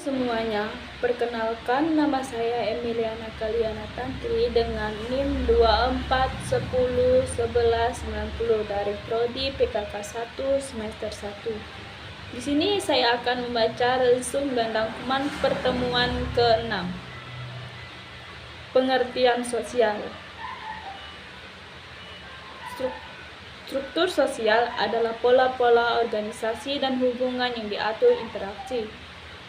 Semuanya, perkenalkan nama saya Emiliana Kaliana Tantri dengan NIM 24101190 dari Prodi PKK 1 semester 1. Di sini saya akan membaca resum dan rangkuman pertemuan ke-6. Pengertian sosial. Struktur sosial adalah pola-pola organisasi dan hubungan yang diatur interaksi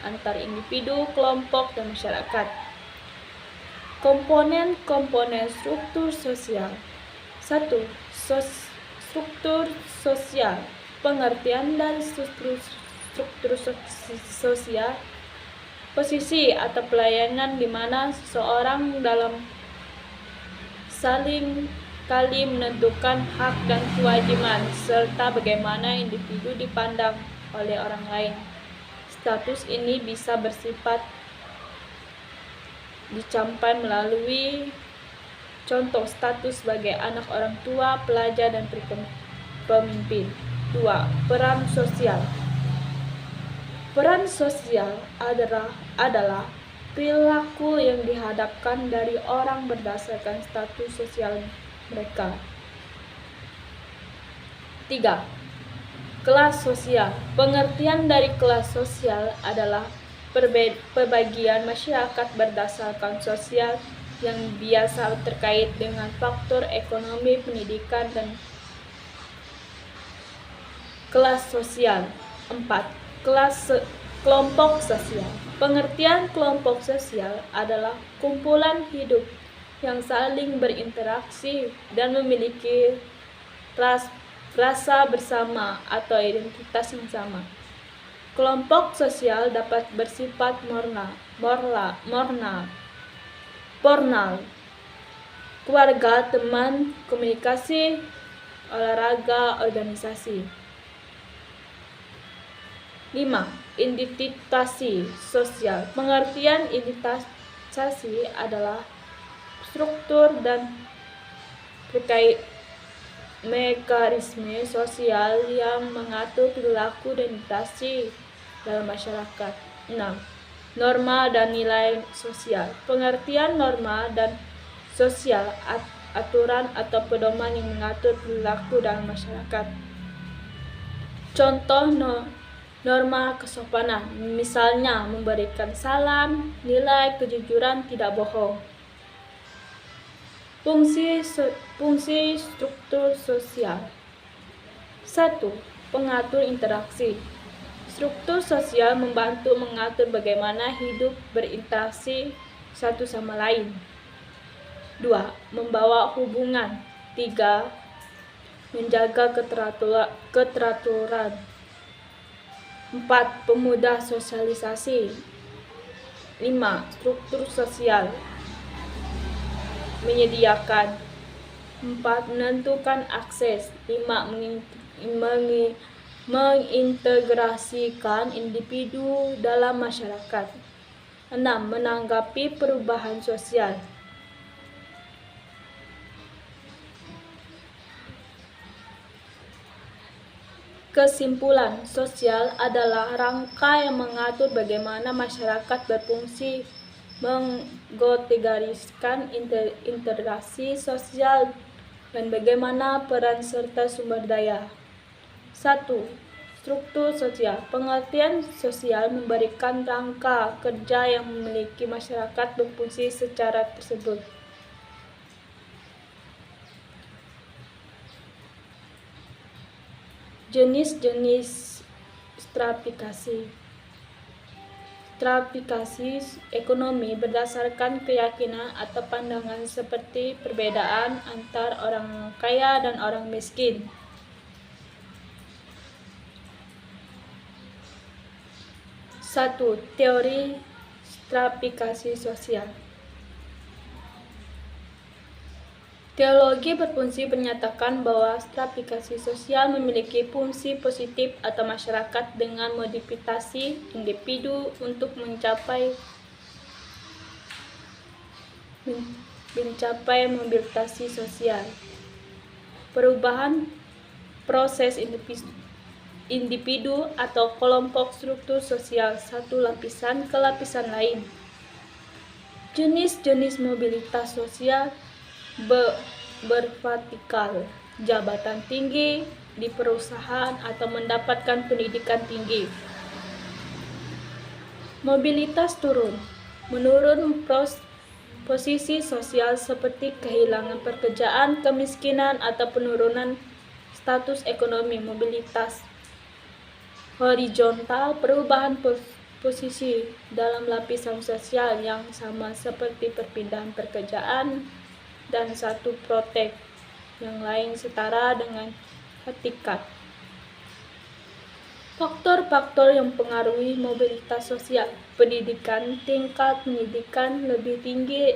antar individu, kelompok, dan masyarakat. Komponen-komponen struktur sosial. 1. Struktur sosial. Pengertian dari struktur sosial: posisi atau pelayanan di mana seseorang dalam saling menentukan hak dan kewajiban, serta bagaimana individu dipandang oleh orang lain. Status ini bisa bersifat dicapai melalui contoh status sebagai anak orang tua, pelajar, dan pemimpin. 2. Peran sosial. Peran sosial adalah perilaku yang dihadapkan dari orang berdasarkan status sosial mereka. 3. Kelas sosial. Pengertian dari kelas sosial adalah pembagian masyarakat berdasarkan sosial yang biasa terkait dengan faktor ekonomi, pendidikan, dan kelas sosial. 4. Kelompok sosial. Pengertian kelompok sosial adalah kumpulan hidup yang saling berinteraksi dan memiliki rasa bersama atau identitas yang sama. Kelompok sosial dapat bersifat formal, keluarga, teman, komunikasi, olahraga, organisasi. 5. Identitasi sosial. Pengertian identitasi adalah struktur dan mekanisme sosial yang mengatur perilaku dan identitasi dalam masyarakat. 6. Norma dan nilai sosial. Pengertian norma dan sosial: aturan atau pedoman yang mengatur perilaku dalam masyarakat. Contoh norma kesopanan, misalnya memberikan salam, nilai kejujuran, tidak bohong. Fungsi struktur sosial. 1. Pengatur interaksi. Struktur sosial membantu mengatur bagaimana hidup berinteraksi satu sama lain. 2. Membawa hubungan. 3. Menjaga keteraturan. 4. Pemudah sosialisasi. 5. Struktur sosial menyediakan. 4. Menentukan akses. 5. Mengintegrasikan individu dalam masyarakat. 6. Menanggapi perubahan sosial. Kesimpulan, sosial adalah rangka yang mengatur bagaimana masyarakat berfungsi, mengkategoriskan interaksi sosial, dan bagaimana peran serta sumber daya. 1. Struktur sosial. Pengertian sosial memberikan rangka kerja yang memiliki masyarakat berfungsi secara tersebut. Jenis-jenis stratifikasi. Stratifikasi ekonomi berdasarkan keyakinan atau pandangan seperti perbedaan antar orang kaya dan orang miskin. 1. Teori stratifikasi sosial. Teologi berfungsi menyatakan bahwa stratifikasi sosial memiliki fungsi positif atau masyarakat dengan modifikasi individu untuk mencapai mobilisasi sosial. Perubahan proses individu atau kelompok struktur sosial satu lapisan ke lapisan lain. Jenis-jenis mobilitas sosial bervertikal, jabatan tinggi di perusahaan atau mendapatkan pendidikan tinggi. Mobilitas turun, menurun posisi sosial seperti kehilangan pekerjaan, kemiskinan, atau penurunan status ekonomi. Mobilitas horizontal, perubahan posisi dalam lapisan sosial yang sama seperti perpindahan pekerjaan dan satu protek yang lain setara dengan vertikal. Faktor-faktor yang mempengaruhi mobilitas sosial. Pendidikan, tingkat pendidikan lebih tinggi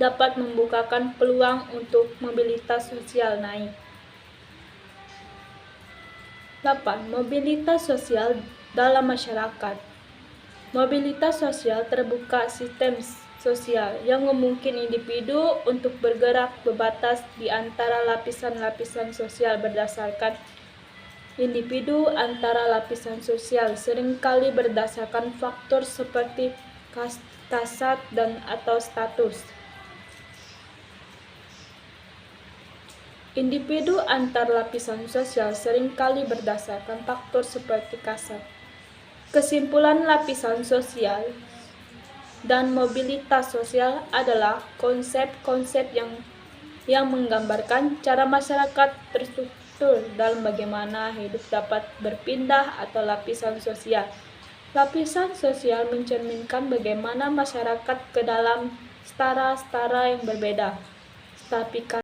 dapat membukakan peluang untuk mobilitas sosial naik. 8. Mobilitas sosial dalam masyarakat. Mobilitas sosial terbuka sistem sosial yang memungkinkan individu untuk bergerak bebas di antara lapisan-lapisan sosial berdasarkan individu antara lapisan sosial seringkali berdasarkan faktor seperti kasat dan atau status. Individu antar lapisan sosial seringkali berdasarkan faktor seperti kasat. Kesimpulan lapisan sosial dan mobilitas sosial adalah konsep-konsep yang menggambarkan cara masyarakat terstruktur dalam bagaimana hidup dapat berpindah atau lapisan sosial. Lapisan sosial mencerminkan bagaimana masyarakat ke dalam setara-setara yang berbeda, tapi